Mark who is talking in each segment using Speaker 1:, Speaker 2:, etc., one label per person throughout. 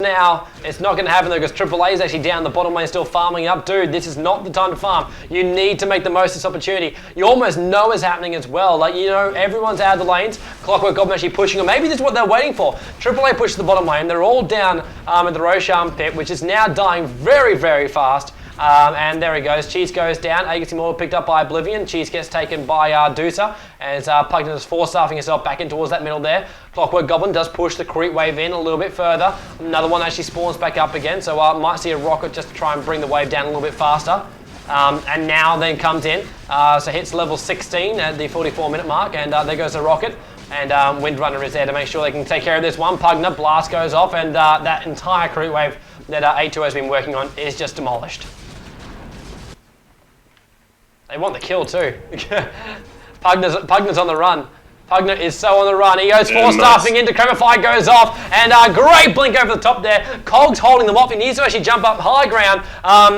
Speaker 1: Now, it's not going to happen though because AAA is actually down the bottom lane still farming up. Dude, this is not the time to farm. You need to make the most of this opportunity. You almost know it's happening as well. Like, you know, everyone's out of the lanes. Clockwork Goblin actually pushing, or maybe this is what they're waiting for. AAA pushes the bottom lane. They're all down at the Roshan pit, which is now dying very, very fast. And there he goes. Cheese goes down. Aegis Immortal picked up by Oblivion. Cheese gets taken by Dusa. As Pugton is force-staffing himself back in towards that middle there. Clockwork Goblin does push the creep wave in a little bit further. Another one actually spawns back up again. So might see a rocket just to try and bring the wave down a little bit faster. And now then comes in. So hits level 16 at the 44-minute mark. And there goes the rocket. And Windrunner is there to make sure they can take care of this one. Pugner, blast goes off. And that entire creep wave that A2 has been working on is just demolished. They want the kill too. Pugner's on the run. Pugner is so on the run. He goes force-staffing into Chromify, goes off, and great blink over the top there. Cog's holding them off. He needs to actually jump up high ground.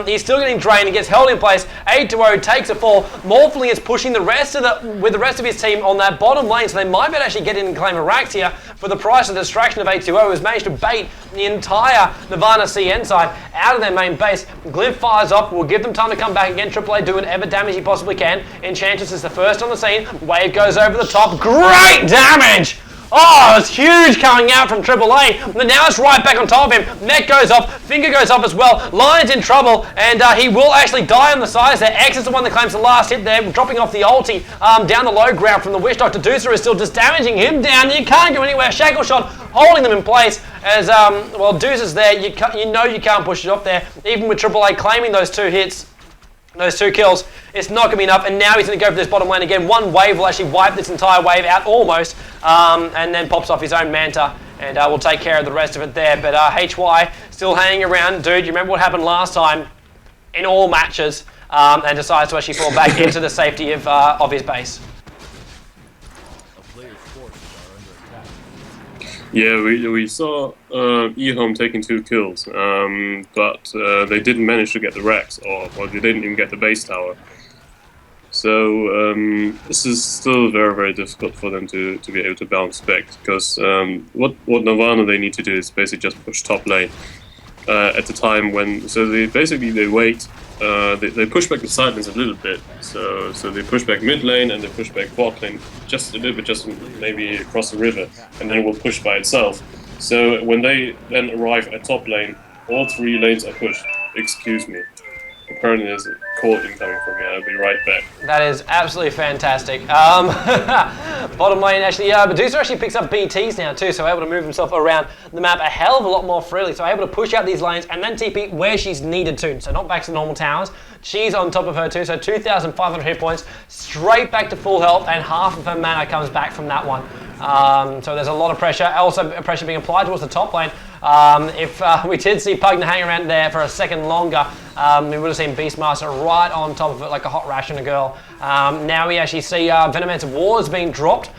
Speaker 1: He's still getting drained. He gets held in place. A2O takes a fall. Morphling is pushing the rest of his team on that bottom lane, so they might be able to actually get in and claim a Rax here for the price of the distraction of A2O, who's managed to bait the entire NirvanaCN side out of their main base. Glyph fires off. Will give them time to come back again. AAA do whatever damage he possibly can. Enchantress is the first on the scene. Wave goes over the top. Great damage! Oh, it's huge coming out from AAA. But now it's right back on top of him. Neck goes off. Finger goes off as well. Lion's in trouble. And he will actually die on the sides there. X is the one that claims the last hit there. Dropping off the ulti down the low ground from the Wish Doctor. Dusa is still just damaging him down. You can't go anywhere. Shackle Shot holding them in place. As, well, Dusa's there. You know you can't push it off there. Even with AAA claiming those 2 hits. Those 2 kills, it's not going to be enough, and now he's going to go for this bottom lane again. One wave will actually wipe this entire wave out almost, and then pops off his own Manta, and we'll take care of the rest of it there. But HY still hanging around. Dude, you remember what happened last time in all matches, and decides to actually fall back into the safety of his base.
Speaker 2: Yeah, we saw Ehome taking 2 kills, but they didn't manage to get the Rex, or they didn't even get the base tower. So this is still very, very difficult for them to be able to bounce back, because what Nirvana they need to do is basically just push top lane at the time when, so they wait. They push back the side lanes a little bit, so they push back mid lane and they push back bot lane just a little bit, just maybe across the river, and then it will push by itself. So when they then arrive at top lane, all 3 lanes are pushed. Excuse me. Apparently there's a call incoming from me. I'll be right back.
Speaker 1: That is absolutely fantastic. Bottom lane actually, Medusa actually picks up BTs now too, so able to move himself around the map a hell of a lot more freely. So able to push out these lanes and then TP where she's needed to. So not back to normal towers. She's on top of her too, so 2,500 hit points, straight back to full health, and half of her mana comes back from that one. So there's a lot of pressure, also pressure being applied towards the top lane. If we did see Pugner hang around there for a second longer, we would have seen Beastmaster right on top of it like a hot rash on a girl. Now we actually see Venomancer wards being dropped,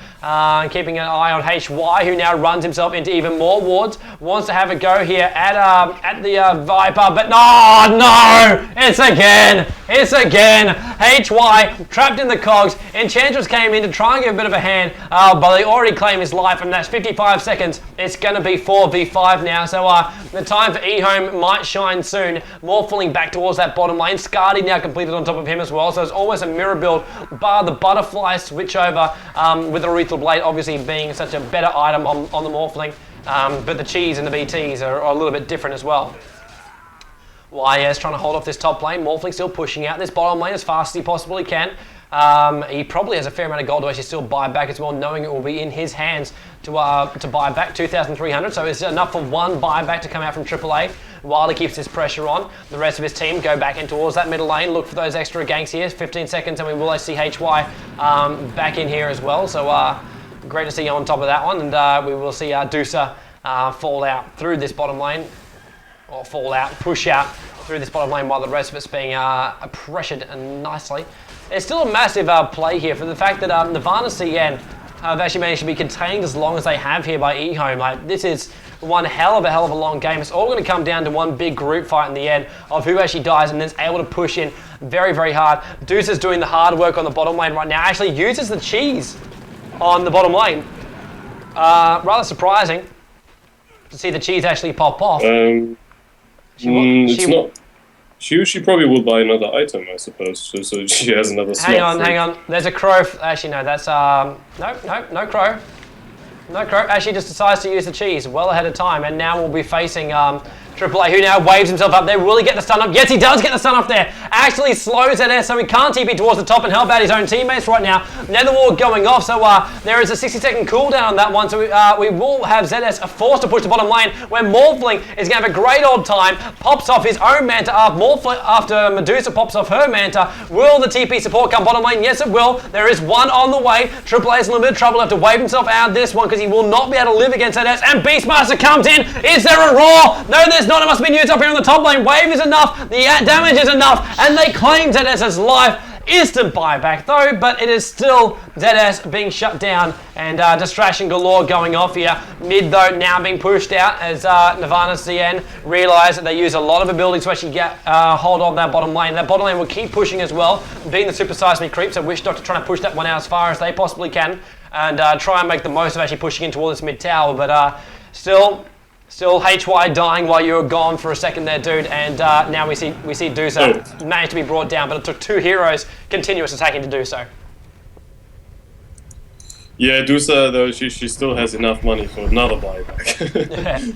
Speaker 1: keeping an eye on HY, who now runs himself into even more wards. Wants to have a go here at the Viper, but no, it's again. HY trapped in the cogs. Enchantress came in to try and give a bit of a hand, but they already claim his life, and that's 55 seconds. It's going to be 4v5 now, so the time for Ehome might shine soon. More falling back towards that bottom lane. Scardy now completed on top of him as well, so it's almost a mirror build, bar the butterfly switch over, with the Lethal Blade obviously being such a better item on the Morphling, but the cheese and the BTs are a little bit different as well. YS trying to hold off this top lane. Morphling still pushing out this bottom lane as fast as he possibly can. He probably has a fair amount of gold to actually still buy back as well, knowing it will be in his hands to buy back 2,300. So it's enough for one buyback to come out from AAA while he keeps his pressure on. The rest of his team go back in towards that middle lane, look for those extra ganks here. 15 seconds, and we will see HY back in here as well. So great to see on top of that one, and we will see Dusa fall out through this bottom lane. Or push out through this bottom lane while the rest of it's being pressured nicely. It's still a massive play here for the fact that NirvanaCN have actually managed to be contained as long as they have here by Ehome. Like, this is one hell of a long game. It's all going to come down to one big group fight in the end of who actually dies and is able to push in very, very hard. Deuce is doing the hard work on the bottom lane right now. Actually uses the cheese on the bottom lane. Rather surprising. to see the cheese actually pop off.
Speaker 2: It's not. She probably will buy another item, I suppose, so she has another slot.
Speaker 1: Hang on. There's a crow. Actually, no, that's no crow. No crow. Actually, just decides to use the cheese well ahead of time, and now we'll be facing Triple A, who now waves himself up there. Will he get the stun up? Yes, he does get the stun up there. Actually slows ZS, so he can't TP towards the top and help out his own teammates right now. Nether ward going off, so there is a 60-second cooldown on that one, so we will have ZS forced to push the bottom lane, where Morphling is going to have a great old time. Pops off his own Manta after Medusa pops off her Manta. Will the TP support come bottom lane? Yes, it will. There is one on the way. Triple A is in a little bit of trouble. Have to wave himself out of this one because he will not be able to live against ZS. And Beastmaster comes in. Is there a roar? No, there's not. It must be used up here on the top lane. Wave is enough. The damage is enough. And they claim ZS's life. Instant buyback though, but it is still ZS being shut down and distraction galore going off here. Mid though now being pushed out as NirvanaCN realise that they use a lot of abilities to actually get hold on that bottom lane. That bottom lane will keep pushing as well, being the Super Size Me creeps. So Wish Doctor trying to push that one out as far as they possibly can and try and make the most of actually pushing in towards this mid tower, but still HY dying while you were gone for a second there, dude, and now we see Dusa managed to be brought down, but it took two heroes continuous attacking to do so.
Speaker 2: Yeah, Dusa, though, she still has enough money for another buyback.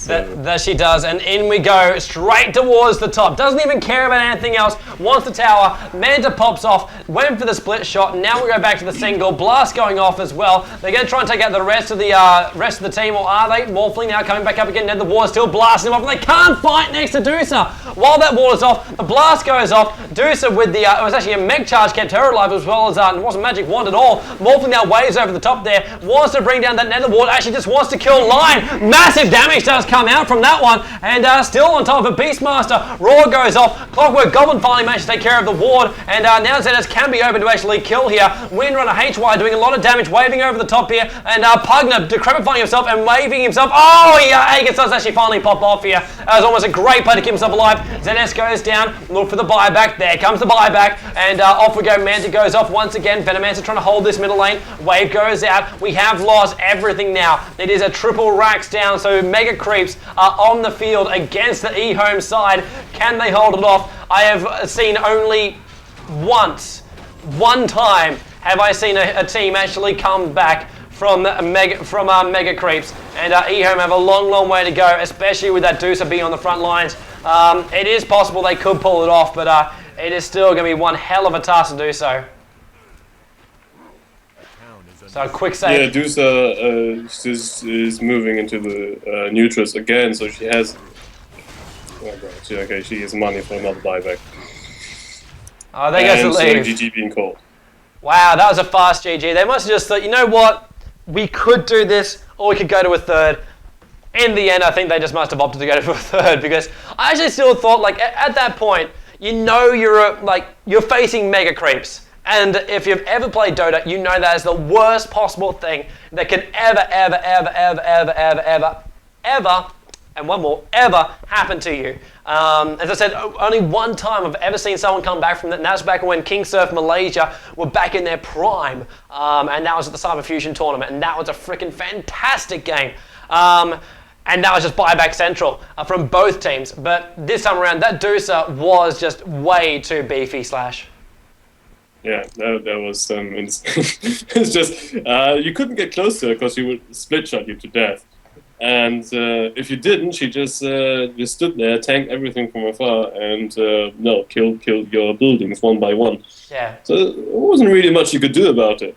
Speaker 1: That she does, and in we go, straight towards the top. Doesn't even care about anything else. Wants the tower. Manta pops off. Went for the split shot. And now we go back to the single. Blast going off as well. They're going to try and take out the rest of the team, or are they? Morphling now coming back up again. Now the wall is still blasting them off, and they can't fight next to Dusa. While that wall is off, the blast goes off. Dusa with the it was actually a meg charge kept her alive, as well as it wasn't magic wand at all. Morphling now waves over the top there. Wants to bring down that nether ward. Actually just wants to kill Lion. Massive damage does come out from that one, and still on top of it, Beastmaster. Roar goes off. Clockwork Goblin finally managed to take care of the ward, and now ZS can be open to actually kill here. Windrunner HY doing a lot of damage, waving over the top here, and Pugner decrepifying himself and waving himself. Oh, yeah, Aegis does actually finally pop off here. That was almost a great play to keep himself alive. ZS goes down, look for the buyback. There comes the buyback, and off we go. Manta goes off once again. Venomancer trying to hold this middle lane. Wave goes out. We have lost everything now. It is a triple racks down, so Mega Creeps are on the field against the Ehome side. Can they hold it off? I have seen only one time have I seen a team actually come back from Mega Creeps, and Ehome have a long way to go, especially with that Dusa being on the front lines. It is possible they could pull it off, but it is still going to be one hell of a task to do so. So quick save.
Speaker 2: Yeah, Dusa is moving into the neutrals again, so she has. Oh god, okay, she has money for another buyback.
Speaker 1: Oh, there goes the lead.
Speaker 2: GG being called.
Speaker 1: Wow, that was a fast GG. They must have just thought, you know what, we could do this, or we could go to a third. In the end, I think they just must have opted to go to a third, because I actually still thought, like, at that point, you know you're facing Mega Creeps. And if you've ever played Dota, you know that is the worst possible thing that can ever, and one more, ever happen to you. As I said, only one time I've ever seen someone come back from that, and that's back when King Surf Malaysia were back in their prime. And that was at the Cyber Fusion tournament, and that was a freaking fantastic game. And that was just buyback central from both teams. But this time around, that Dusa was just way too beefy, Slash.
Speaker 2: Yeah, that was it's just you couldn't get close to her because she would split shot you to death, and if you didn't, she just stood there, tanked everything from afar, and killed your buildings one by one.
Speaker 1: Yeah.
Speaker 2: So there wasn't really much you could do about it.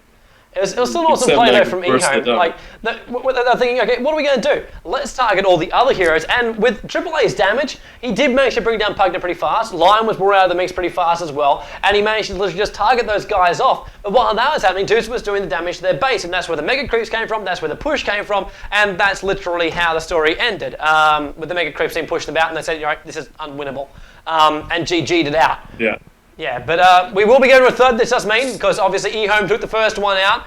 Speaker 1: It was still an awesome play though from Ehome. Like, they're thinking, okay, what are we going to do? Let's target all the other heroes. And with AAA's damage, he did manage to bring down Pugner pretty fast. Lion was brought out of the mix pretty fast as well. And he managed to literally just target those guys off. But while that was happening, Deuce was doing the damage to their base. And that's where the Mega Creeps came from. That's where the push came from. And that's literally how the story ended. With the Mega Creeps being pushed about, and they said, all right, this is unwinnable. And GG'd it out.
Speaker 2: Yeah.
Speaker 1: Yeah, but we will be going to a third, this does mean, because obviously Ehome took the first one out.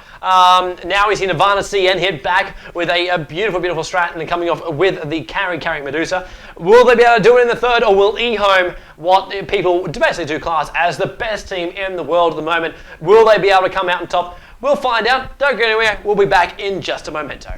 Speaker 1: Now we see NirvanaCN hit back with a beautiful strat and coming off with the carrying Medusa. Will they be able to do it in the third, or will Ehome, what people basically do class as the best team in the world at the moment, will they be able to come out on top? We'll find out. Don't go anywhere. We'll be back in just a momento.